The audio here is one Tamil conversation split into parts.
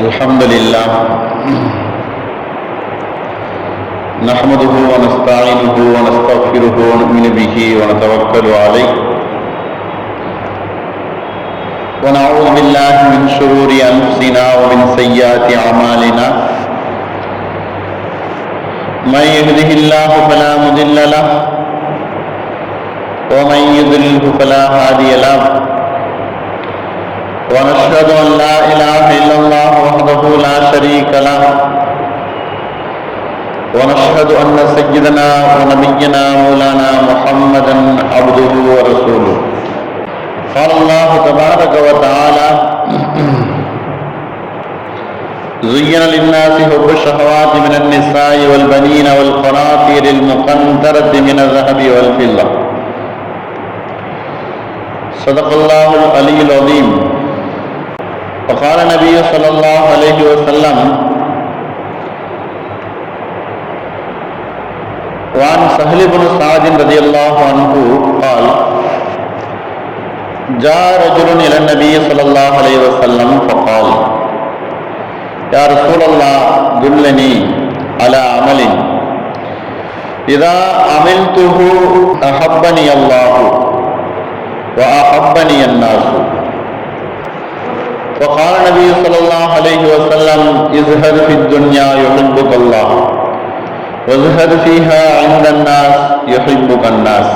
الحمد لله نحمده ونستعينه ونستغفره ونؤمن به ونتوكل عليه ونعوذ بالله من شرور أنفسنا ومن سيئات أعمالنا من يهده الله فلا مضل له ومن يضلله فلا هادي له ونشهد أن لا إله إلا الله وحده لا شريك له ونشهد أن سيدنا ونبينا مولانا محمدا عبده ورسوله. قال الله تبارك وتعالى: زين للناس حب الشهوات من النساء والبنين والقناطير المقنطرة من الذهب والفضة. صدق الله العلي العظيم. وقال النبي صلى الله عليه وسلم: وعن سهل بن سعد رضي الله عنه قال: جاء رجل إلى النبي صلى الله عليه وسلم فقال: يا رسول الله دلني على عمل إذا عملته أحبني الله وأحبني الناس. وقال النبي صلى الله عليه وسلم: ازهد في الدنيا يحبك الله وازهد فيها عند الناس يحبك الناس.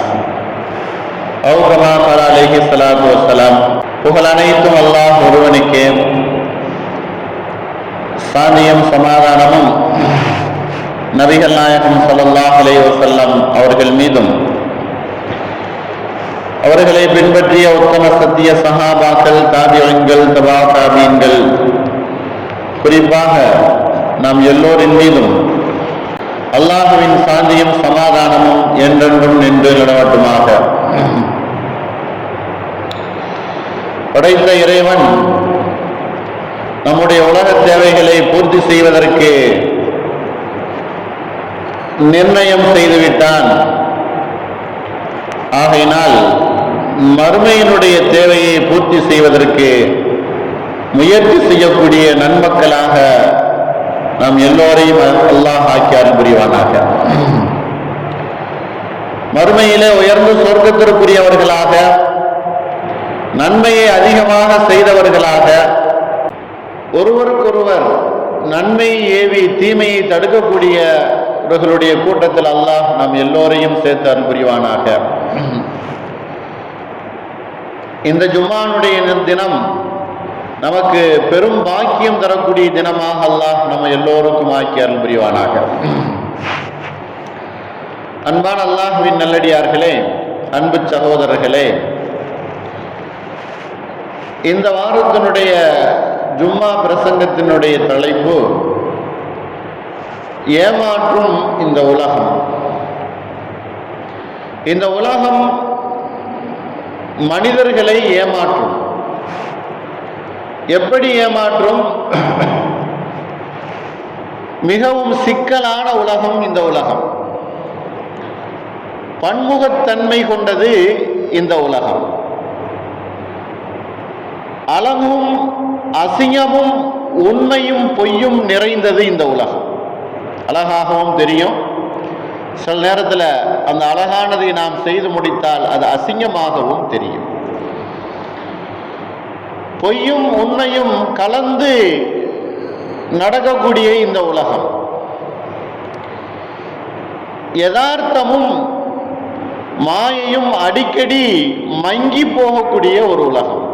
أو كما قال عليه الصلاة والسلام. புகழ் அனைத்தும் அல்லாஹ் ஒருவனுக்கே, சாந்தியும் சமாதானமும் நபிகள் நாயகம் ஸல்லல்லாஹு அலைஹி வஸல்லம் அவர்கள் மீதும் அவர்களை பின்பற்றிய உத்தம சத்திய சஹாபாக்கள், தாபிஈன்கள், தபா தாபீன்கள், குறிப்பாக நாம் எல்லோரின் மீதும் அல்லாஹுவின் சாந்தியும் சமாதானமும் என்றென்றும் நின்று நிலவட்டுமாக. படைத்த இறைவன் நம்முடைய உலக தேவைகளை பூர்த்தி செய்வதற்கு நிர்ணயம் செய்துவிட்டான். ஆகையினால் மறுமையினுடைய தேவையை பூர்த்தி செய்வதற்கு முயற்சி செய்யக்கூடிய நன்மக்களாக நாம் எல்லோரையும் அல்லாஹ் ஆக்கி அருள் புரிவானாக. மறுமையிலே உயர்ந்து சொர்க்கத்திற்குரியவர்களாக, நன்மையை அதிகமாக செய்தவர்களாக, ஒருவருக்கொருவர் நன்மையை ஏவி தீமையை தடுக்கக்கூடியவர்களுடைய கூட்டத்தில் அல்லாஹ் நாம் எல்லோரையும் சேர்த்து அருள் புரிவானாக. இந்த ஜும்மானுடைய தினம் நமக்கு பெரும் பாக்கியம் தரக்கூடிய தினமாக அல்லாஹ் நம்ம எல்லோருக்கும் ஆக்கி அருள் புரிவானாக. அன்பான அல்லாஹ்வின் நல்லடியார்களே, அன்பு சகோதரர்களே, இந்த வாரத்தினுடைய ஜும்மா பிரசங்கத்தினுடைய தலைப்பு ஏமாற்றும் இந்த உலகம். இந்த உலகம் மனிதர்களை ஏமாற்றும். எப்படி ஏமாற்றும்? மிகவும் சிக்கலான உலகம் இந்த உலகம். பன்முகத்தன்மை கொண்டது இந்த உலகம். அழகும் அசிங்கமும் உண்மையும் பொய்யும் நிறைந்தது இந்த உலகம். அழகாகவும் தெரியும், சில நேரத்தில் அந்த அழகானதை நாம் செய்து முடித்தால் அது அசிங்கமாகவும் தெரியும். பொய்யும் உண்மையும் கலந்து நடக்கக்கூடிய இந்த உலகம், யதார்த்தமும் மாயையும் அடிக்கடி மங்கி போகக்கூடிய ஒரு உலகம்.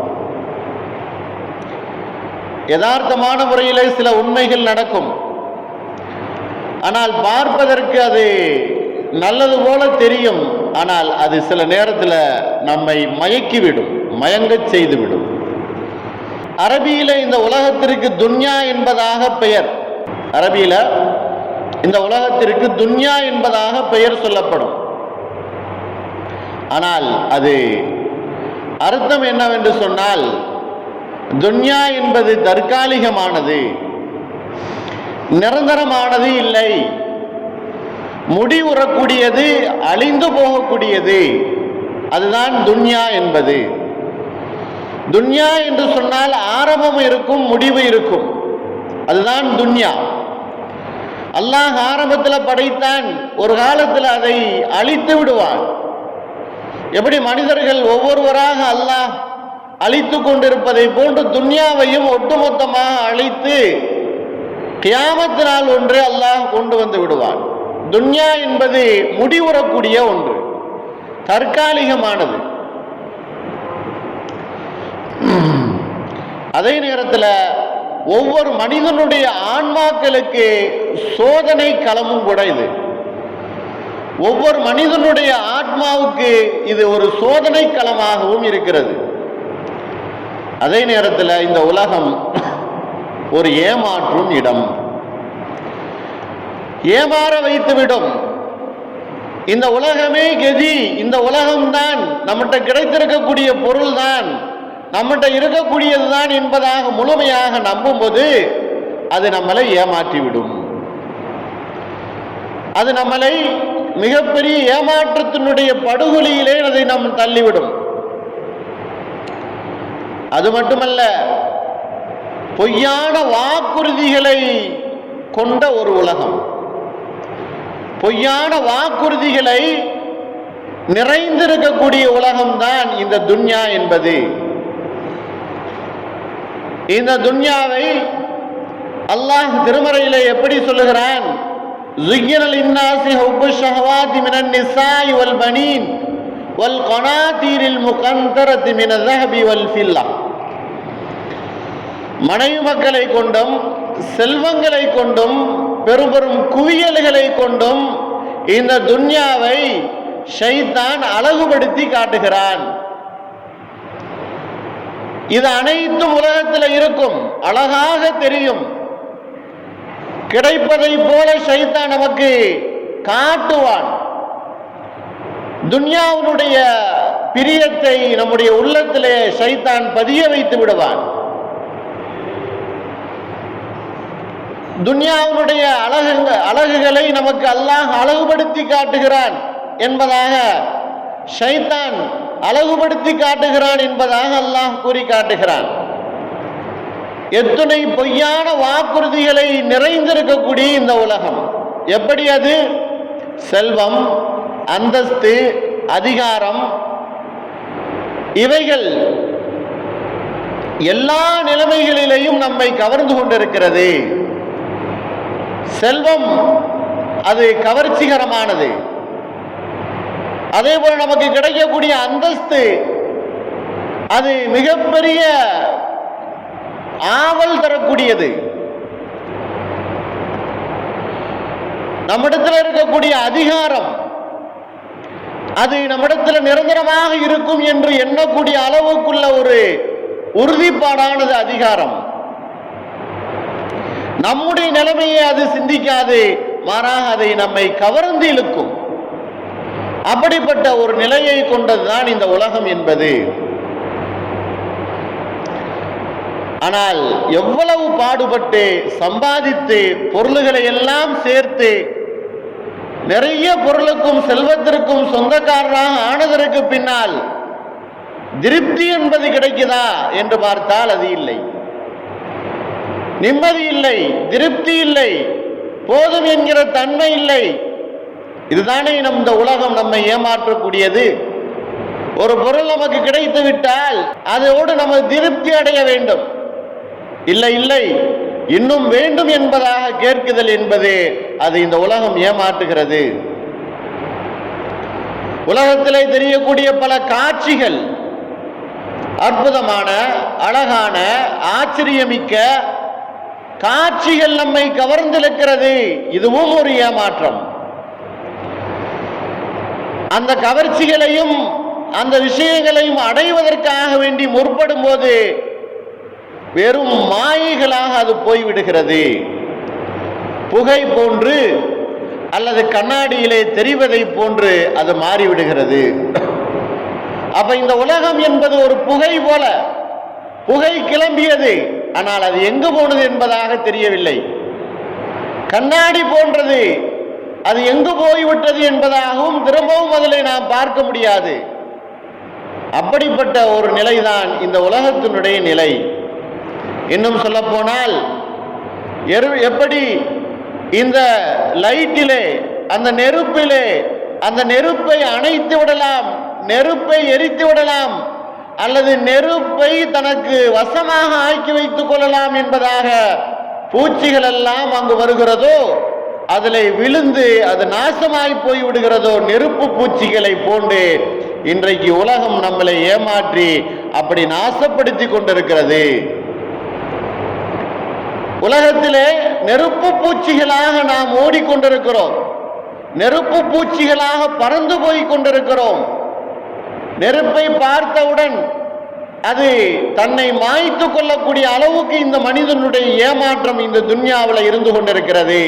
யதார்த்தமான முறையிலே சில உண்மைகள் நடக்கும், ஆனால் பார்ப்பதற்கு அது நல்லது போல தெரியும். ஆனால் அது சில நேரத்தில் நம்மை மயக்கிவிடும், மயங்கச் செய்துவிடும். அரபியில இந்த உலகத்திற்கு துன்யா என்பதாக பெயர். அரபியில இந்த உலகத்திற்கு துன்யா என்பதாக பெயர் சொல்லப்படும். ஆனால் அது அர்த்தம் என்னவென்று சொன்னால், துன்யா என்பது தற்காலிகமானது, நிரந்தரமானது இல்லை, முடிவுறக்கூடியது, அழிந்து போகக்கூடியது. அதுதான் துன்யா என்பது. துன்யா என்று சொன்னால் ஆரம்பம் இருக்கும், முடிவு இருக்கும். அதுதான் துன்யா. அல்லாஹ் ஆரம்பத்தில் படைத்தான், ஒரு காலத்தில் அதை அழித்து விடுவான். எப்படி மனிதர்கள் ஒவ்வொருவராக அல்லாஹ் அழித்து கொண்டிருப்பதை போன்று துன்யாவையும் ஒட்டுமொத்தமாக அழித்து கியாமத் நாள் ஒன்று அல்லாஹ் கொண்டு வந்து விடுவான். துன்யா என்பது முடிவுறக்கூடிய ஒன்று, தற்காலிகமானது. அதே நேரத்தில் ஒவ்வொரு மனிதனுடைய ஆன்மாக்களுக்கு சோதனை களமும் கூட இது. ஒவ்வொரு மனிதனுடைய ஆத்மாவுக்கு இது ஒரு சோதனை களமாகவும் இருக்கிறது. அதே நேரத்தில் இந்த உலகம் ஒரு ஏமாற்றும் இடம், ஏமாற வைத்துவிடும். இந்த உலகமே கதி, இந்த உலகம்தான் நம்மகிட்ட கிடைத்திருக்கக்கூடிய பொருள் தான், நம்மகிட்ட இருக்கக்கூடியதுதான் என்பதாக முழுமையாக நம்பும்போது அது நம்மளை ஏமாற்றிவிடும். அது நம்மளை மிகப்பெரிய ஏமாற்றத்தினுடைய படுகொலியிலே அதை நாம் தள்ளிவிடும். அது மட்டுமல்ல, பொய்யான வாக்குறுதிகளை கொண்ட ஒரு உலகம், பொய்யான வாக்குறுதிகளை நிறைந்திருக்கக்கூடிய உலகம்தான் இந்த துன்யா என்பது. இந்த துன்யாவை அல்லாஹ் திருமறையிலே எப்படி சொல்லுகிறான்? زُيِّنَ لِلنَّاسِ حُبُّ الشَّهَوَاتِ مِنَ النِّسَاءِ وَالْبَنِينَ وَالْقَنَاطِيرِ الْمُقَنطَرَةِ مِنَ الذَّهَبِ وَالْفِضَّةِ. மனைவி மக்களை கொண்டும் செல்வங்களை கொண்டும் பெரும் பெரும் குவியல்களை கொண்டும் இந்த துன்யாவை ஷைத்தான் அழகுபடுத்தி காட்டுகிறான். இது அனைத்தும் உலகத்தில் இருக்கும், அழகாக தெரியும், கிடைப்பதை போல ஷைத்தான் நமக்கு காட்டுவான். துன்யாவுடைய பிரியத்தை நம்முடைய உள்ளத்திலே ஷைத்தான் பதிய வைத்து விடுவான். துன்யாவுடைய அழகுகளை நமக்கு அல்லாஹ் அழகுபடுத்தி காட்டுகிறான் என்பதாக, ஷைத்தான் அழகுபடுத்தி காட்டுகிறான் என்பதாக அல்லாஹ் கூறி காட்டுகிறான். எத்தனை பொய்யான வாக்குறுதிகளை நிறைந்திருக்கக்கூடிய இந்த உலகம், எப்படி அது செல்வம், அந்தஸ்து, அதிகாரம், இவைகள் எல்லா நிலைமைகளிலேயும் நம்மை கவர்ந்து கொண்டிருக்கிறது. செல்வம் அது கவர்ச்சிகரமானது. அதே போல நமக்கு கிடைக்கக்கூடிய அந்தஸ்து அது மிகப்பெரிய ஆவல் தரக்கூடியது. நம்மிடத்தில் இருக்கக்கூடிய அதிகாரம் அது நம்மிடத்தில் நிரந்தரமாக இருக்கும் என்று எண்ணக்கூடிய அளவுக்குள்ள ஒரு உறுதிப்பாடானது அதிகாரம். நம்முடைய நிலைமையை அது சிந்திக்காது, மாறாக அதை நம்மை கவர்ந்து இழுக்கும். அப்படிப்பட்ட ஒரு நிலையை கொண்டதுதான் இந்த உலகம் என்பது. ஆனால் எவ்வளவு பாடுபட்டு சம்பாதித்து பொருள்களை எல்லாம் சேர்த்து நிறைய பொருளுக்கும் செல்வத்திற்கும் சொந்தக்காரராக ஆனதற்கு பின்னால் திருப்தி என்பது கிடைக்குதா என்று பார்த்தால் அது இல்லை. நிம்மதி இல்லை, திருப்தி இல்லை, போதும் என்கிற தன்மை இல்லை. இதுதானே இந்த உலகம் நம்மை ஏமாற்றக்கூடியது. ஒரு பொருள் நமக்கு கிடைத்து விட்டால் அதோடு நம்ம திருப்தி அடைய வேண்டும். இல்லை இல்லை, இன்னும் வேண்டும் என்பதாக கேட்குதல் என்பது அது இந்த உலகம் ஏமாற்றுகிறது. உலகத்திலே தெரியக்கூடிய பல காட்சிகள் அற்புதமான, அழகான, ஆச்சரியமிக்க காட்சிகள் நம்மை கவர்ந்திருக்கிறது. இதுவும் ஒரு ஏமாற்றம். அந்த கவர்ச்சிகளையும் அந்த விஷயங்களையும் அடைவதற்காக வேண்டி முற்படும் போது வெறும் மாயைகளாக அது போய்விடுகிறது. புகை போன்று அல்லது கண்ணாடியிலே தெரிவதை போன்று அது மாறிவிடுகிறது. அப்ப இந்த உலகம் என்பது ஒரு புகை போல, புகை கிளம்பியது, ஆனால் அது எங்கு போனது என்பதாக தெரியவில்லை. கண்ணாடி போன்றது, அது எங்கு போய்விட்டது என்பதாகவும் திரும்பவும் அதில் நாம் பார்க்க முடியாது. அப்படிப்பட்ட ஒரு நிலைதான் இந்த உலகத்தினுடைய நிலை. இன்னும் சொல்ல போனால் எப்படி இந்த லைட்டிலே அந்த நெருப்பிலே அந்த நெருப்பை அணைத்து விடலாம், நெருப்பை எரித்து விடலாம், அல்லது நெருப்பை தனக்கு வசமாக ஆக்கி வைத்துக் கொள்ளலாம் என்பதாக பூச்சிகள் எல்லாம் அங்கு வருகிறதோ, அதில் விழுந்து அது நாசமாய் போய் விடுகிறதோ, நெருப்பு பூச்சிகளை போன்று இன்றைக்கு உலகம் நம்மளை ஏமாற்றி அப்படி நாசப்படுத்தி கொண்டிருக்கிறது. உலகத்திலே நெருப்பு பூச்சிகளாக நாம் ஓடிக்கொண்டிருக்கிறோம், நெருப்பு பூச்சிகளாக பறந்து போய் கொண்டிருக்கிறோம். நெருப்பை பார்த்தவுடன் அது தன்னை மாய்த்து கொள்ளக்கூடிய அளவுக்கு இந்த மனிதனுடைய ஏமாற்றம் இந்த துன்யாவில் இருந்து கொண்டிருக்கிறது.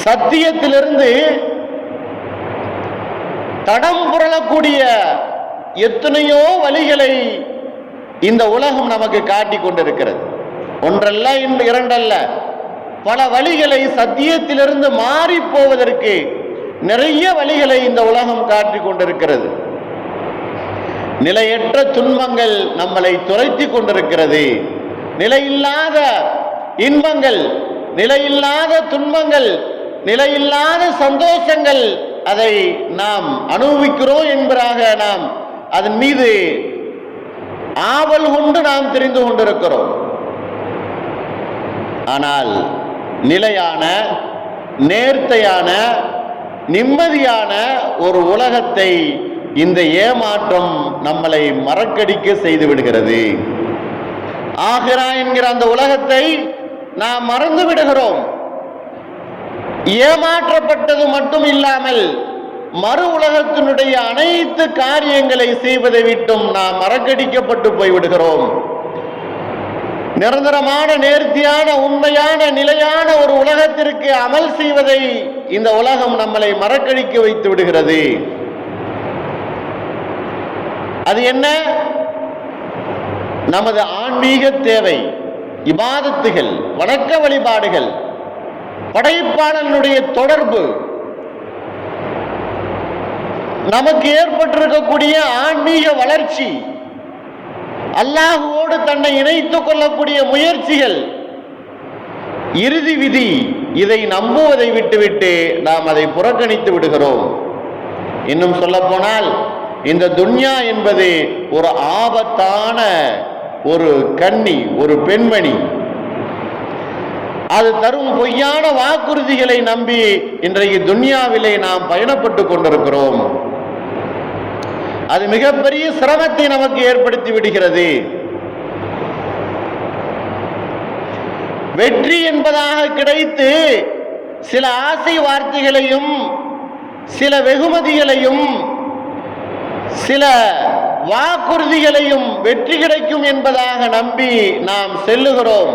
சத்தியத்திலிருந்து தடம் புரளக்கூடிய எத்தனையோ வழிகளை இந்த உலகம் நமக்கு காட்டிக் கொண்டிருக்கிறது. ஒன்றல்ல, இரண்டல்ல, பல வழிகளை சத்தியத்திலிருந்து மாறி போவதற்கு நிறைய வழிகளை இந்த உலகம் காட்டிக் கொண்டிருக்கிறது. நிலையற்ற துன்பங்கள் நம்மளை துரைத்தி கொண்டிருக்கிறது. நிலையில்லாத இன்பங்கள், நிலையில்லாத துன்பங்கள், நிலையில்லாத சந்தோஷங்கள், அதை நாம் அனுபவிக்கிறோம் என்பதாக நாம் அதன் மீது ஆவல் கொண்டு நாம் தெரிந்து கொண்டிருக்கிறோம். ஆனால் நிலையான, நேர்த்தையான, நிம்மதியான ஒரு உலகத்தை இந்த ஏமாற்றம் நம்மளை மறக்கடிக்க செய்து விடுகிறது. ஆகிரா என்கிற அந்த உலகத்தை நாம் மறந்து விடுகிறோம். ஏமாற்றப்பட்டது மட்டும் இல்லாமல் மறு உலகத்தினுடைய அனைத்து காரியங்களை செய்வதை விட்டும் நாம் மறக்கடிக்கப்பட்டு போய்விடுகிறோம். நிரந்தரமான, நேர்த்தியான, உண்மையான, நிலையான ஒரு உலகத்திற்கு அமல் செய்வதை இந்த உலகம் நம்மளை மறக்கடிக்க வைத்து விடுகிறது. அது என்ன? நமது ஆன்மீக தேவை, இபாதத்துகள், வணக்க வழிபாடுகள், படைப்பாளனுடைய தொடர்பு, நமக்கு ஏற்பட்டிருக்கக்கூடிய ஆன்மீக வளர்ச்சி, அல்லாஹுவோடு தன்னை இணைத்துக் கொள்ளக்கூடிய முயற்சிகள், இறுதி விதி, இதை நம்புவதை விட்டுவிட்டு நாம் அதை புறக்கணித்து விடுகிறோம். இன்னும் சொல்ல போனால் இந்த துன்யா என்பது ஒரு ஆபத்தான ஒரு கன்னி, ஒரு பெண்மணி. அது தரும் பொய்யான வாக்குறுதிகளை நம்பி இன்றைக்கு துன்யாவிலே நாம் பயணப்பட்டு கொண்டிருக்கிறோம். அது மிகப்பெரிய சிரமத்தை நமக்கு ஏற்படுத்தி விடுகிறது. வெற்றி என்பதாக கிடைத்து சில ஆசை வார்த்தைகளையும், சில வெகுமதிகளையும், சில வாக்குறுதிகளையும் வெற்றி கிடைக்கும் என்பதாக நம்பி நாம் செல்லுகிறோம்.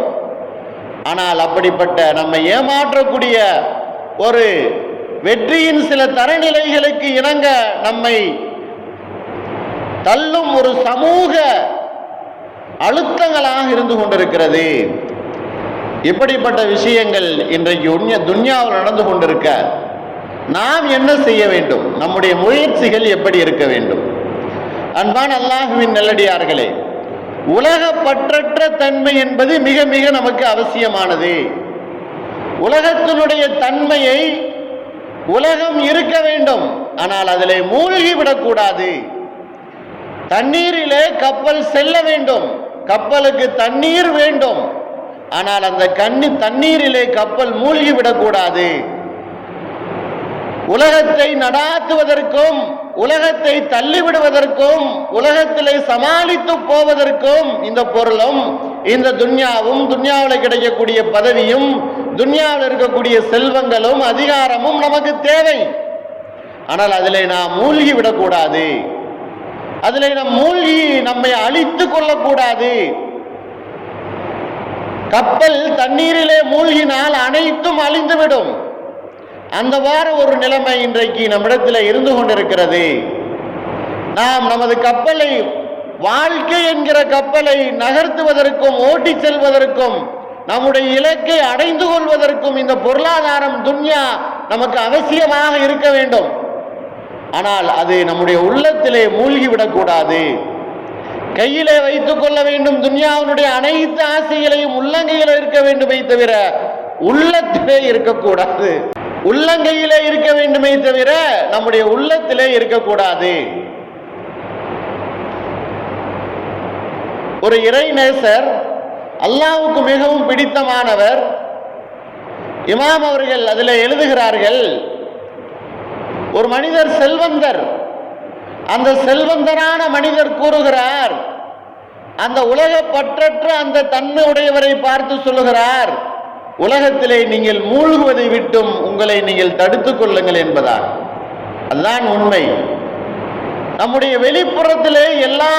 ஆனால் அப்படிப்பட்ட நம்மை ஏமாற்றக்கூடிய ஒரு வெற்றியின் சில தரநிலைகளுக்கு இணங்க நம்மை தள்ளும் ஒரு சமூக அழுத்தங்களாக இருந்து கொண்டிருக்கிறது. இப்படிப்பட்ட விஷயங்கள் இன்றைக்கு துன்யாவில் நடந்து கொண்டிருக்க நாம் என்ன செய்ய வேண்டும்? நம்முடைய முயற்சிகள் எப்படி இருக்க வேண்டும்? அன்பான அல்லாஹ்வின் நல்லடியார்களே, உலக பற்றற்ற தன்மை என்பது மிக மிக நமக்கு அவசியமானது. உலகத்தினுடைய தன்மையை, உலகம் இருக்க வேண்டும், ஆனால் அதிலே மூழ்கி விடக்கூடாது. தண்ணீரிலே கப்பல் செல்ல வேண்டும், கப்பலுக்கு தண்ணீர் வேண்டும், ஆனால் அந்த தண்ணீரிலே கப்பல் மூழ்கி விடக்கூடாது. உலகத்தை நடாத்துவதற்கும், உலகத்தை தள்ளிவிடுவதற்கும், உலகத்திலே சமாளித்து போவதற்கும் இந்த பொருளும், இந்த துன்யாவும், துன்யாவில் கிடைக்கக்கூடிய பதவியும், துன்யாவில் இருக்கக்கூடிய செல்வங்களும், அதிகாரமும் நமக்கு தேவை. ஆனால் அதிலே நாம் மூழ்கி விடக்கூடாது. அதிலே நாம் மூழ்கி நம்மை அழித்து கொள்ளக்கூடாது. கப்பல் தண்ணீரிலே மூழ்கினால் அனைத்தும் அழிந்துவிடும். அந்த வார ஒரு நிலைமை இன்றைக்கு நம்மிடத்தில் இருந்து கொண்டிருக்கிறது. நாம் நமது கப்பலை, வாழ்க்கை என்கிற கப்பலை நகர்த்துவதற்கும், ஓட்டி செல்வதற்கும், நம்முடைய இலக்கை அடைந்து கொள்வதற்கும் இந்த பொருளாதாரம், துன்யா நமக்கு அவசியமாக இருக்க வேண்டும். ஆனால் அது நம்முடைய உள்ளத்திலே மூழ்கிவிடக்கூடாது. கையிலே வைத்துக் கொள்ள வேண்டும். துன்யாவுடைய அனைத்து ஆசைகளையும் உள்ளங்கையில் இருக்க வேண்டுமே தவிர உள்ளத்திலே இருக்கக்கூடாது. உள்ளங்கையிலே இருக்க வேண்டுமே தவிர நம்முடைய உள்ளத்திலே இருக்கக்கூடாது. ஒரு இறைநேசர், அல்லாஹ்வுக்கு மிகவும் பிடித்தமானவர் இமாம் அவர்கள் அதில் எழுதுகிறார்கள், ஒரு மனிதர் செல்வந்தர். அந்த செல்வந்தரான மனிதர் கூறுகிறார், அந்த உலக பற்றற்ற அந்த தன்மை உடையவரை பார்த்து சொல்லுகிறார், உலகத்திலே நீங்கள் மூழ்குவதை விட்டும் உங்களை நீங்கள் தடுத்துக் கொள்ளுங்கள் என்பதால். அதுதான் உண்மை. நம்முடைய வெளிப்புறத்திலே எல்லா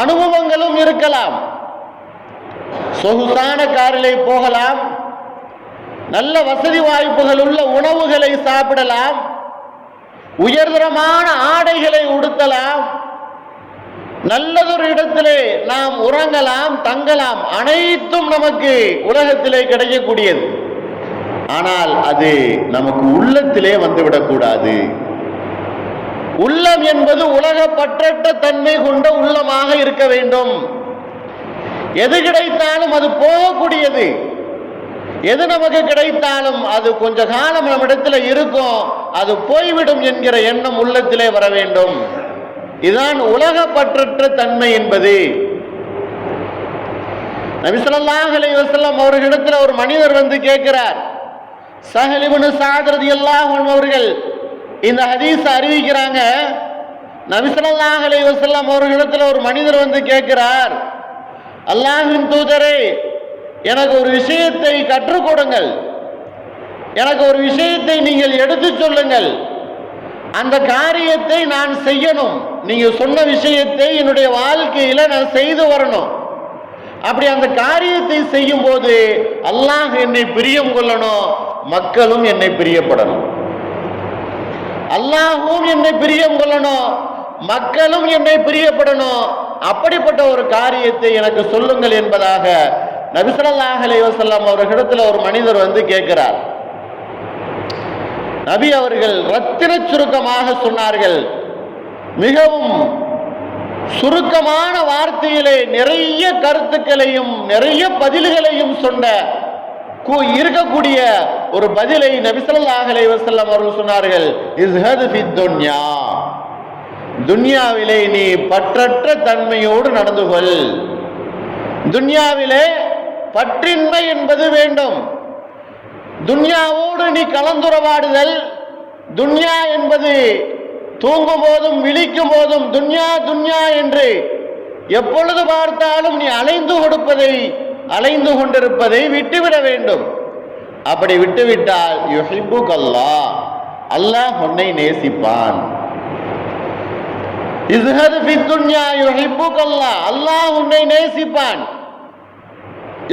அனுபவங்களும் இருக்கலாம். சொகுசான காரிலே போகலாம், நல்ல வசதி வாய்ப்புகள் உள்ள உணவுகளை சாப்பிடலாம், உயர்தரமான ஆடைகளை உடுத்தலாம், நல்லதொரு இடத்திலே நாம் உறங்கலாம், தங்கலாம். அனைத்தும் நமக்கு உலகத்திலே கிடைக்கக்கூடியது. ஆனால் அது நமக்கு உள்ளத்திலே வந்துவிடக்கூடாது. உள்ளம் என்பது உலக பற்றற்ற தன்மை கொண்ட உள்ளமாக இருக்க வேண்டும். எது கிடைத்தாலும் அது போகக்கூடியது. எது நமக்கு கிடைத்தாலும் அது கொஞ்ச காலம் நம்மிடத்தில் இருக்கும், அது போய்விடும் என்கிற எண்ணம் உள்ளத்திலே வர வேண்டும். இதுதான் உலக பற்றற்ற தன்மை என்பது. நபி ஸல்லல்லாஹு அலைஹி வஸல்லம் அவர்களிடத்தில் ஒரு மனிதர் வந்து கேட்கிறார். ஸஹல் இப்னு ஸஅத் ரலியல்லாஹு அன்ஹு அவர்கள் இந்த ஹதீஸ் அறிவிக்கிறாங்க. நபி ஸல்லல்லாஹு அலைஹி வஸல்லம் அவர்களிடத்தில் ஒரு மனிதர் வந்து கேட்கிறார், அல்லாஹ்வின் தூதரே, எனக்கு ஒரு விஷயத்தை கற்றுக் கொடுங்கள், எனக்கு ஒரு விஷயத்தை நீங்கள் எடுத்து சொல்லுங்கள், அந்த காரியத்தை நான் செய்யணும், நீங்க சொன்ன விஷயத்தை என்னுடைய வாழ்க்கையில நான் செய்து வரணும். அப்படி அந்த காரியத்தை செய்யும் போது அல்லாஹ் என்னை பிரியம் கொள்ளணும், மக்களும் என்னை பிரியப்படணும். அல்லாஹும் என்னை பிரியம் கொள்ளணும், மக்களும் என்னை பிரியப்படணும். அப்படிப்பட்ட ஒரு காரியத்தை எனக்கு சொல்லுங்கள் என்பதாக நபி ஸல்லல்லாஹு அலைஹி வஸல்லம் அவர்களிடத்தில் ஒரு மனிதர் வந்து கேட்கிறார். நபி அவர்கள் ரத்தின சுருக்கமாக சொன்னார்கள். மிகவும் சுருக்கமான வார்த்தையிலே நிறைய கருத்துக்களையும் நிறைய பதில்களையும் சொன்ன இருக்கக்கூடிய ஒரு பதிலை நபி ஸல்லல்லாஹு அலைஹி வஸல்லம் அவர்கள் சொன்னார்கள், இஸ்ஹத் ஃபித் துன்யா, துன்யாவிலே நீ பற்றற்ற தன்மையோடு நடந்து கொள். துன்யாவிலே பற்றின்மை என்பது வேண்டும். துன்யாவோடு நீ கலந்துரவாடுதல். துன்யா என்பது தூங்கும் போதும் விழிக்கும் போதும் துன்யா துன்யா என்று எப்பொழுது பார்த்தாலும் நீ அலைந்து கொண்டிருப்பதை விட்டுவிட வேண்டும். அப்படி விட்டுவிட்டால் யுஹிப்புக அல்லாஹ், அல்லாஹ் உன்னை நேசிப்பான். இஸ்ஹத் ஃபித் துன்யா யுஹிப்புக அல்லாஹ், அல்லாஹ் உன்னை நேசிப்பான்.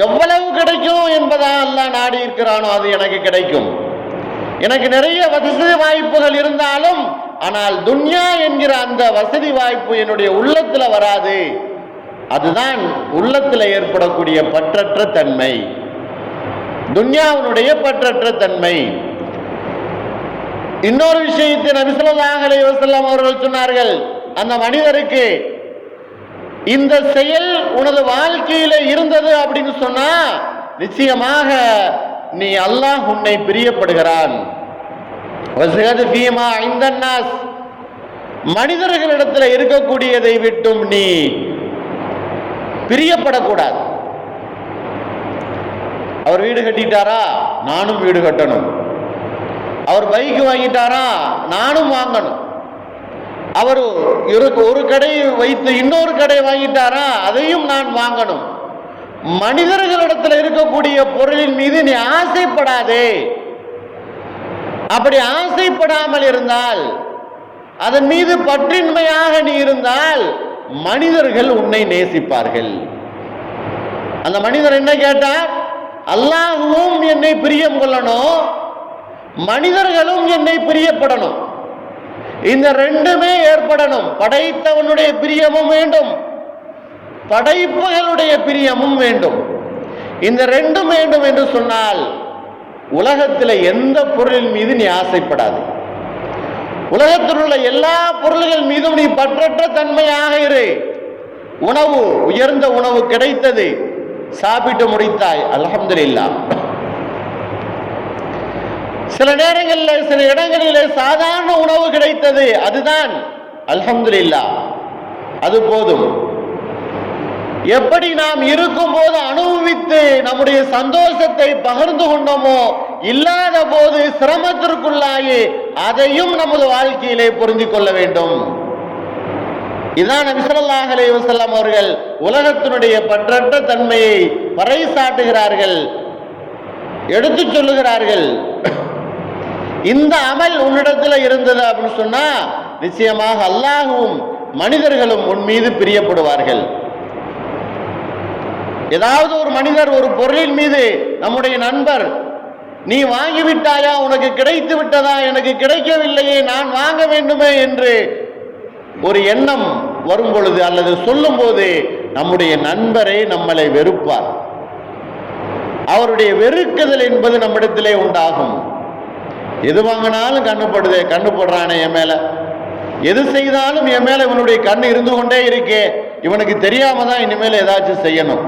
எவ்வளவு கிடைக்கும் என்பதா அல்லாஹ் நாடி இருக்கிறானோ அது எனக்கு கிடைக்கும். எனக்கு நிறைய வசதி வாய்ப்புகள் இருந்தாலும் ஆனால் துன்யா என்கிற அந்த வசதி வாய்ப்பு என்னுடைய உள்ளத்தில் வராது. அதுதான் உள்ளத்தில் ஏற்படக்கூடிய பற்றற்ற தன்மை, துன்யாவினுடைய பற்றற்ற தன்மை. இன்னொரு விஷயத்தை நபி ஸல்லல்லாஹு அலைஹி வஸல்லம் அவர்கள் சொன்னார்கள், அந்த மனிதருக்கு இந்த செயல் உனது வாழ்க்கையில இருந்தது அப்படின்னு சொன்னா நிச்சயமாக நீ அல்லாஹ் உன்னை பிரியப்படுகிறான். மனிதர்களிடத்தில் இருக்கக்கூடியதை விட்டும் நீ பிரியப்படக்கூடாது. அவர் வீடு கட்டிட்டாரா, நானும் வீடு கட்டணும். அவர் பைக் வாங்கிட்டாரா, நானும் வாங்கணும். அவர் ஒரு கடை வைத்து இன்னொரு கடை வாங்கிட்டாரா, அதையும் நான் வாங்கணும். மனிதர்களிடத்தில் இருக்கக்கூடிய பொருளின் மீது நீ ஆசைப்படாதே. அப்படி ஆசைப்படாமல் இருந்தால், அதன் மீது பற்றின்மையாக நீ இருந்தால் மனிதர்கள் உன்னை நேசிப்பார்கள். அந்த மனிதர் என்ன கேட்டார், அல்லாஹ்வும் என்னை பிரியம் கொள்ளணும், மனிதர்களும் என்னை பிரியப்படணும். இந்த ரெண்டுமே ஏற்படணும். படைத்தவனுடைய பிரியமும் வேண்டும், படைப்புகளுடைய பிரியமும் வேண்டும். இந்த ரெண்டும் வேண்டும் என்று சொன்னால் உலகத்தில் எந்த பொருளின் மீது நீ ஆசைப்படாது. உலகத்தில் உள்ள எல்லா பொருள்கள் மீதும் நீ பற்றற்ற தன்மையாக இரு. உணவு, உயர்ந்த உணவு கிடைத்தது, சாப்பிட்டு முடித்தாய், அல்ஹம்துலில்லாஹ். சில நேரங்களில் சில இடங்களிலே சாதாரண உணவு கிடைத்தது, அதுதான் அல்ஹம்துலில்லாஹ், அது போதும். எப்படி நாம் இருக்கும் போது அனுபவித்து நம்முடைய சந்தோஷத்தை பகிர்ந்து கொண்டோமோ, இல்லாத போது சிரமத்திற்குள்ளாகி அதையும் நமது வாழ்க்கையிலே புரிந்து கொள்ள வேண்டும். இதான் நபி ஸல்லல்லாஹு அலைஹி வஸல்லம் அவர்கள் உலகத்தினுடைய பற்றற்ற தன்மையை பறைசாட்டுகிறார்கள், எடுத்து சொல்லுகிறார்கள். இந்த அமல் உன்னிடத்தில் இருந்தது அப்படின்னு சொன்னா நிச்சயமாக அல்லாஹ்வும் மனிதர்களும் உன் மீது பிரியப்படுவார்கள். ஏதாவது ஒரு மனிதர் ஒரு பொருளின் மீது, நம்முடைய நண்பர், நீ வாங்கிவிட்டாயா, உனக்கு கிடைத்து விட்டதா, எனக்கு கிடைக்கவில்லையே, நான் வாங்க வேண்டுமே என்று ஒரு எண்ணம் வரும் பொழுது அல்லது சொல்லும் போது நம்முடைய நண்பரை நம்மளை வெறுப்பார். அவருடைய வெறுக்குதல் என்பது நம்மிடத்திலே உண்டாகும். எது வாங்கினாலும் கண்ணு போடுறானே என் மேல, எது செய்தாலும் என் மேல இவனுடைய கண் இருந்து கொண்டே இருக்கே, இவனுக்கு தெரியாம தான் இனிமேல் ஏதாச்சும் செய்யணும்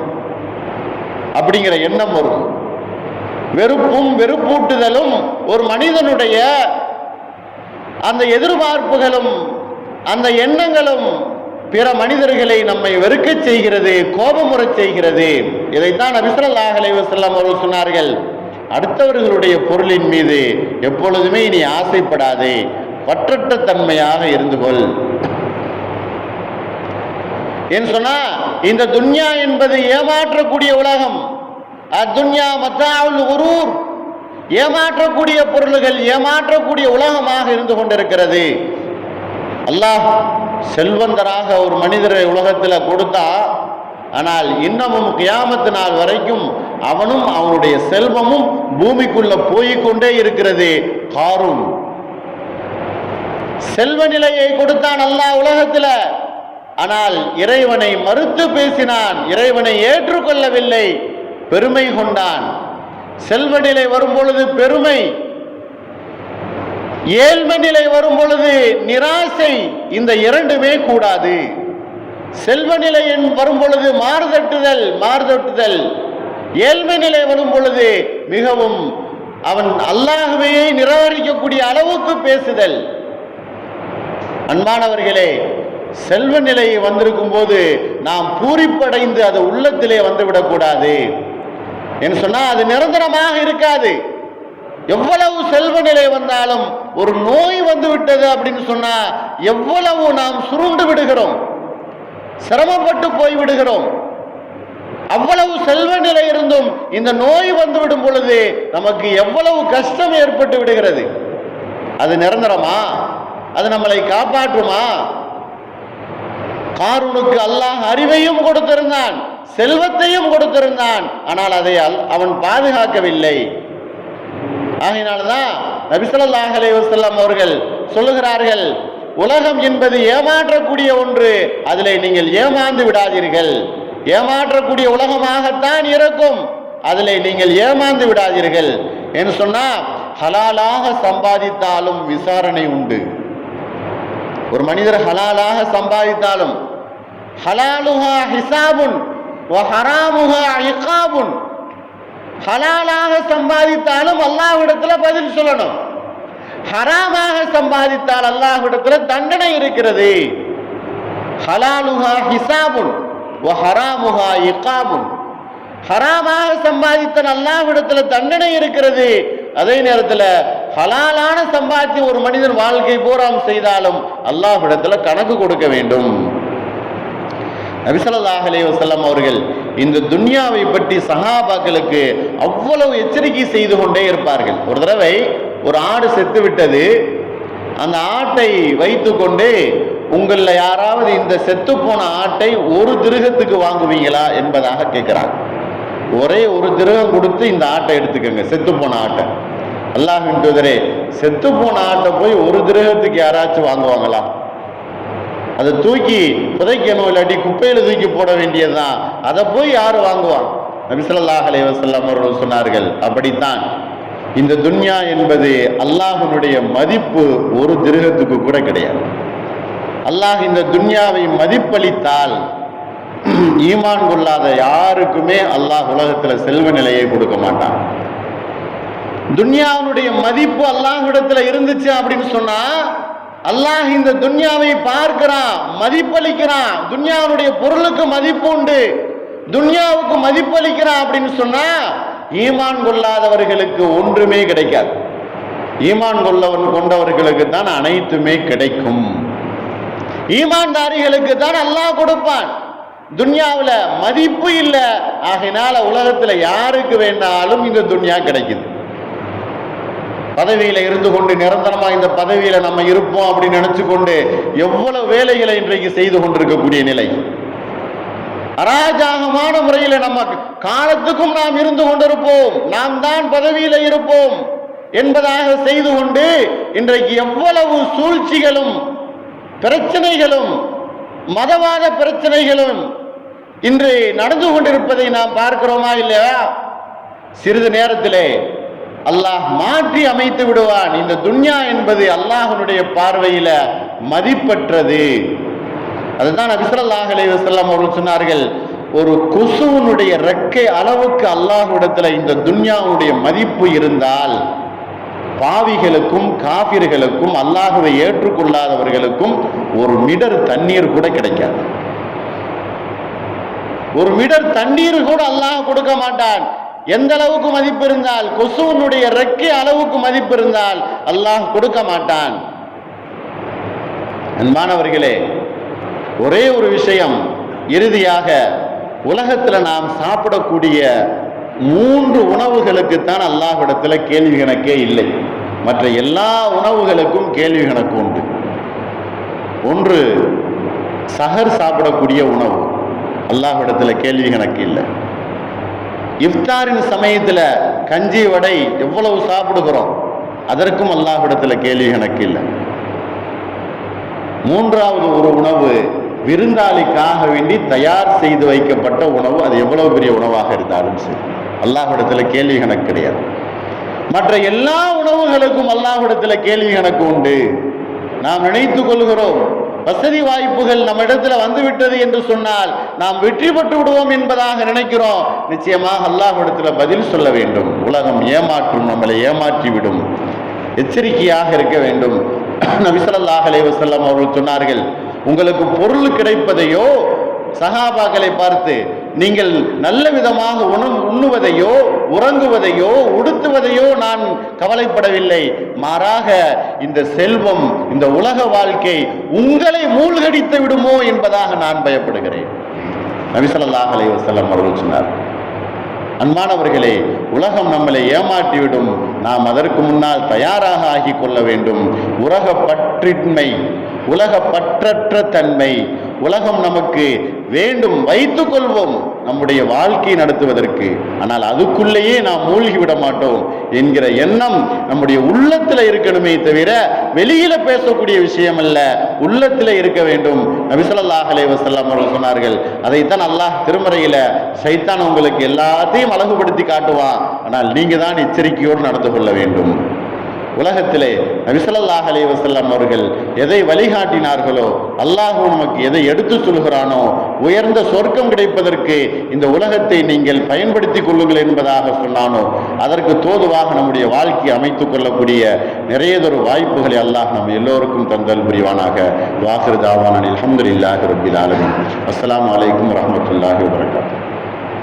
அப்படிங்கிற எண்ணம் வரும். வெறுப்பும் வெறுப்பூட்டுதலும் ஒரு மனிதனுடைய அந்த எதிர்பார்ப்புகளும் அந்த எண்ணங்களும் பிற மனிதர்களை நம்மை வெறுக்க செய்கிறது, கோபமுறச் செய்கிறது. இதைத்தான் நபி ஸல்லல்லாஹு அலைஹி வஸல்லம் அவர்கள் சொன்னார்கள், அடுத்தவர்களுடைய பொருளின் மீது எப்பொழுதுமே நீ ஆசைப்படாதே, பற்றற்ற தன்மையாக இருந்து கொள். என்று சொன்னா இந்த துன்யா என்பது ஏமாற்றக்கூடிய உலகம். அத்துன்யா மத்தாஉல் குரூர், ஏமாற்றக்கூடிய பொருள்கள், ஏமாற்றக்கூடிய உலகமாக இருந்து கொண்டிருக்கிறது. அல்லாஹ் செல்வந்தராக ஒரு மனிதரை உலகத்தில் கொடுத்தா, ஆனால் இன்னமும் கியாமத்து நாள் வரைக்கும் அவனும் அவனுடைய செல்வமும் பூமிக்குள்ள போய்கொண்டே இருக்கிறது. காரூன் செல்வ நிலையை கொடுத்தான் அல்லாஹ் உலகத்தில், ஆனால் இறைவனை மறுத்து பேசினான், இறைவனை ஏற்றுக்கொள்ளவில்லை, பெருமை கொண்டான். செல்வ நிலை வரும் பொழுது பெருமை, ஏழ்மை நிலை வரும் பொழுது நிராசை, இந்த இரண்டுமே கூடாது. செல்வ நிலை வரும் பொழுது மாறுதட்டுதல், ஏழ்மை நிலை வரும் பொழுது மிகவும் அவன் அல்லாஹ்வை நிராகரிக்கக்கூடிய அளவுக்கு பேசுதல். அன்பானவர்களே, செல்வ நிலை வந்திருக்கும் போது நாம் பூரிப்படைந்து அது உள்ளத்திலே வந்துவிடக்கூடாது. என்று சொன்னா அது நிரந்தரமாக இருக்காது. எவ்வளவு செல்வ நிலை வந்தாலும் ஒரு நோய் வந்து விட்டது அப்படின்னு சொன்னா எவ்வளவு நாம் சுருண்டு விடுகிறோம், சிரமப்பட்டு போய் விடுகிறோம். அவ்வளவு செல்வ நிலை இருந்தும் இந்த நோய் வந்து விடும் பொழுது நமக்கு எவ்வளவு கஷ்டம் ஏற்பட்டு விடுகிறது. அது நிரந்தரமா? அது நம்மளை காப்பாற்றுமா? காரூனுக்கு அல்லாஹ் அறிவையும் கொடுத்திருந்தான், செல்வத்தையும் கொடுத்திருந்தான், ஆனால் அதை அவன் பாதுகாக்கவில்லை. ஆகையினால்தான் நபி ஸல்லல்லாஹு அலைஹி வஸல்லம் அவர்கள் சொல்லுகிறார்கள், உலகம் என்பது ஏமாற்றக்கூடிய ஒன்று, அதிலே நீங்கள் ஏமாந்து விடாதீர்கள். ஏமாற்றக்கூடிய உலகமாகத்தான் இருக்கும், அதிலே நீங்கள் ஏமாந்து விடாதீர்கள். என்று சொன்னா ஹலாலாக சம்பாதித்தாலும் விசாரணை உண்டு. ஒரு மனிதர் ஹலாலாக சம்பாதித்தாலும் ஹலாலுஹா ஹிசாபுன் வ ஹராமுஹா இகாபுன், ஹலாலாக சம்பாதித்தாலும் அல்லாஹ்விடத்துல பதில் சொல்லணும், ஹராமாக சம்பாதித்தால் அல்லாஹ்விடத்துல தண்டனை இருக்கிறது. ஹலாலுஹா ஹிசாபுன் வ ஹராமுஹா இகாபுன், ஹராமாக சம்பாதித்தால் அல்லாஹ்விடத்துல தண்டனை இருக்கிறது. அதே நேரத்தில் ஹலாலான சம்பாத்தியம் ஒரு மனிதன் வாழ்க்கை பூராம் செய்தாலும் அல்லாஹ்விடத்துல கணக்கு கொடுக்க வேண்டும். நபி ஸல்லல்லாஹு அலைஹி வஸல்லம் அவர்கள் இந்த துன்யாவை பற்றி சஹாபாக்களுக்கு அவ்வளவு எச்சரிக்கை செய்து கொண்டே இருப்பார்கள். ஒரு தடவை ஒரு ஆடு செத்து விட்டது. அந்த ஆட்டை வைத்து கொண்டு, உங்களில் யாராவது இந்த செத்து போன ஆட்டை ஒரு திருகத்துக்கு வாங்குவீங்களா என்பதாக கேட்கிறாங்க. ஒரே ஒரு திருகம் கொடுத்து இந்த ஆட்டை எடுத்துக்கோங்க, செத்து போன ஆட்டை. அல்லாஹ்வின் தூதரே, செத்து போன ஆட்டை போய் ஒரு திருகத்துக்கு யாராச்சும் வாங்குவாங்களா? அதை தூக்கி புதைக்கணும், இல்லாட்டி குப்பையில தூக்கி போட வேண்டியதுதான், அதை போய் யாரு வாங்குவாங்க? நபி ஸல்லல்லாஹு அலைஹி வஸல்லம் அவர்கள் சொன்னார்கள், அப்படித்தான் இந்த துன்யா என்பது அல்லாஹ்வினுடைய மதிப்பு ஒரு திருகத்துக்கு கூட கிடையாது. அல்லாஹ் இந்த துன்யாவை மதிப்பளித்தால் ஈமான் கொள்ளாத யாருக்குமே அல்லாஹ் உலகத்தில் செல்வ நிலையை கொடுக்க மாட்டான். துன்யாவுடைய மதிப்பு அல்லாஹ்விடத்துல இருந்துச்சு அப்படின்னு சொன்னா, அல்லாஹ் இந்த துன்யாவை பார்க்கிறான், மதிப்பளிக்கிறான். துன்யாவுடைய பொருளுக்கு மதிப்பு உண்டு, துன்யாவுக்கு மதிப்பளிக்கிறான் அப்படின்னு சொன்னா, ஈமான் கொள்ளாதவர்களுக்கு ஒன்றுமே கிடைக்காது. ஈமான் கொண்டவர்களுக்கு தான் அனைத்துமே கிடைக்கும். ஈமான்தாரிகளுக்கு தான் அல்லாஹ் கொடுப்பான். துன்யாவில் மதிப்பு இல்லை, ஆகையினால உலகத்தில் யாருக்கு வேண்டாலும் இந்த துன்யா கிடைக்குது. பதவியில இருந்து கொண்டு நிரந்தரமா இந்த பதவியில நம்ம இருப்போம் அப்படின்னு நினைச்சு கொண்டு எவ்வளவு வேலைகளை இன்றைக்கு செய்து கொண்டிருக்கக்கூடிய நிலை. அராஜகமான முறையில நம்ம காலத்துக்கும் நாம் இருந்து கொண்டிருப்போம், நாம் தான் பதவியில இருப்போம் என்பதாக செய்து கொண்டு இன்றைக்கு எவ்வளவு சூழ்ச்சிகளும் பிரச்சனைகளும் மதவாத பிரச்சனைகளும் இன்று நடந்து கொண்டிருப்பதை நாம் பார்க்கிறோமா இல்லையா? சிறிது நேரத்திலே அல்லாஹ் மாற்றி அமைத்து விடுவான். இந்த துன்யா என்பது அல்லாஹ்வுடைய பார்வையில மதிப்பற்றது. அதுதான் நபி ஸல்லல்லாஹு அலைஹி வஸல்லம் அவர்கள் சொன்னார்கள், ஒரு கொசுவனுடைய ரெக்கை அளவுக்கு அல்லாஹ்விடத்துல இந்த துன்யாவுடைய மதிப்பு இருந்தால், பாவிகளுக்கும் காபிர்களுக்கும் அல்லாஹ்வை ஏற்றுக்கொள்ளாதவர்களுக்கும் ஒரு மிடர் தண்ணீர் கூட கிடைக்காது. ஒரு மிடர் தண்ணீர் கூட அல்லாஹ் கொடுக்க மாட்டான். எந்த அளவுக்கு மதிப்பு இருந்தால், கொசுவனுடைய ரெக்கை அளவுக்கு மதிப்பு இருந்தால் அல்லாஹ் கொடுக்க மாட்டான். அன்பானவர்களே, ஒரே ஒரு விஷயம், இறுதியாக உலகத்தில் நாம் சாப்பிடக்கூடிய 3 உணவுகளுக்குத்தான் அல்லாஹ்விடத்தில் கேள்வி கணக்கே இல்லை. மற்ற எல்லா உணவுகளுக்கும் கேள்வி கணக்கு உண்டு. ஒன்று சஹர் சாப்பிடக்கூடிய உணவு, அல்லாஹ்விடத்தில் கேள்வி கணக்கு இல்லை. இஃப்தாரின் சமயத்தில் கஞ்சி வடை எவ்வளவு சாப்பிடுகிறோம், அதற்கும் அல்லாஹ்விடத்தில் கேள்வி கணக்கு இல்லை. மூன்றாவது ஒரு உணவு, விருந்தாளிக்காக வேண்டி தயார் செய்து வைக்கப்பட்ட உணவு, அது எவ்வளவு பெரிய உணவாக இருந்தாலும் சரி, அல்லாஹ்விடத்தில் கேள்வி கணக்கு கிடையாது. மற்ற எல்லா உணவுகளுக்கும் அல்லாஹ்விடத்தில் கேள்வி கணக்கு உண்டு. நாம் நினைத்துக் கொள்கிறோம், வசதி வாய்ப்புகள் நம்ம இடத்துல வந்துவிட்டது என்று சொன்னால் நாம் வெற்றி பெற்று விடுவோம் என்பதாக நினைக்கிறோம். நிச்சயமாக அல்லாஹ்விடத்துல பதில் சொல்ல வேண்டும். உலகம் ஏமாற்றும், நம்மளை ஏமாற்றிவிடும். எச்சரிக்கையாக இருக்க வேண்டும். நபி ஸல்லல்லாஹு அலைஹி வஸல்லம் அவர்கள் சொன்னார்கள், உங்களுக்கு பொருள் கிடைப்பதையோ, சஹாபாக்களை பார்த்து, நீங்கள் நல்ல விதமாக உண்ணுவதையோ உறங்குவதையோ உடுத்துவதையோ நான் கவலைப்படவில்லை, மாறாக இந்த செல்வம், இந்த உலக வாழ்க்கை உங்களை மூழ்கடித்து விடுமோ என்பதாக நான் பயப்படுகிறேன். நபி ஸல்லல்லாஹு அலைஹி வஸல்லம் அவர்கள் சொன்னார். அன்பானவர்களே, உலகம் நம்மளை ஏமாற்றிவிடும், நாம் அதற்கு முன்னால் தயாராக ஆகி கொள்ள வேண்டும். உலக பற்றின்மை, உலக பற்றற்ற தன்மை, உலகம் நமக்கு வேண்டும், வைத்துக் கொள்வோம் நம்முடைய வாழ்க்கை நடத்துவதற்கு, ஆனால் அதுக்குள்ளேயே நாம் மூழ்கிவிட மாட்டோம் என்கிற எண்ணம் நம்முடைய உள்ளத்தில் இருக்கணுமே தவிர வெளியில பேசக்கூடிய விஷயம் அல்ல, உள்ளத்தில் இருக்க வேண்டும். நபி ஸல்லல்லாஹு அலைஹி வஸல்லம் அவர்கள் சொன்னார்கள், அதைத்தான் அல்லாஹ் திருமறையில, சைத்தான் உங்களுக்கு எல்லாத்தையும் அழகுபடுத்தி காட்டுவான், ஆனால் நீங்க தான் எச்சரிக்கையோடு நடந்து கொள்ள வேண்டும். உலகத்திலே நபி ஸல்லல்லாஹு அலைஹி வஸல்லம் அவர்கள் எதை வழிகாட்டினார்களோ, அல்லாஹ் நமக்கு எதை எடுத்து சொல்கிறானோ, உயர்ந்த சொர்க்கம் கிடைப்பதற்கு இந்த உலகத்தை நீங்கள் பயன்படுத்திக் கொள்ளுங்கள் என்பதாக சொன்னானோ, அதற்கு தோதுவாக நம்முடைய வாழ்க்கையை அமைத்துக் கொள்ளக்கூடிய நிறையதொரு வாய்ப்புகளை அல்லாஹ் நம் எல்லோருக்கும் தந்தல் புரிவானாக. வாஹிரு தாவானா அல்ஹம்துலில்லாஹி ரப்பில் ஆலமீன். அஸ்ஸலாமு அலைக்கும் வரஹ்மத்துல்லாஹி வபரகாத்துஹு.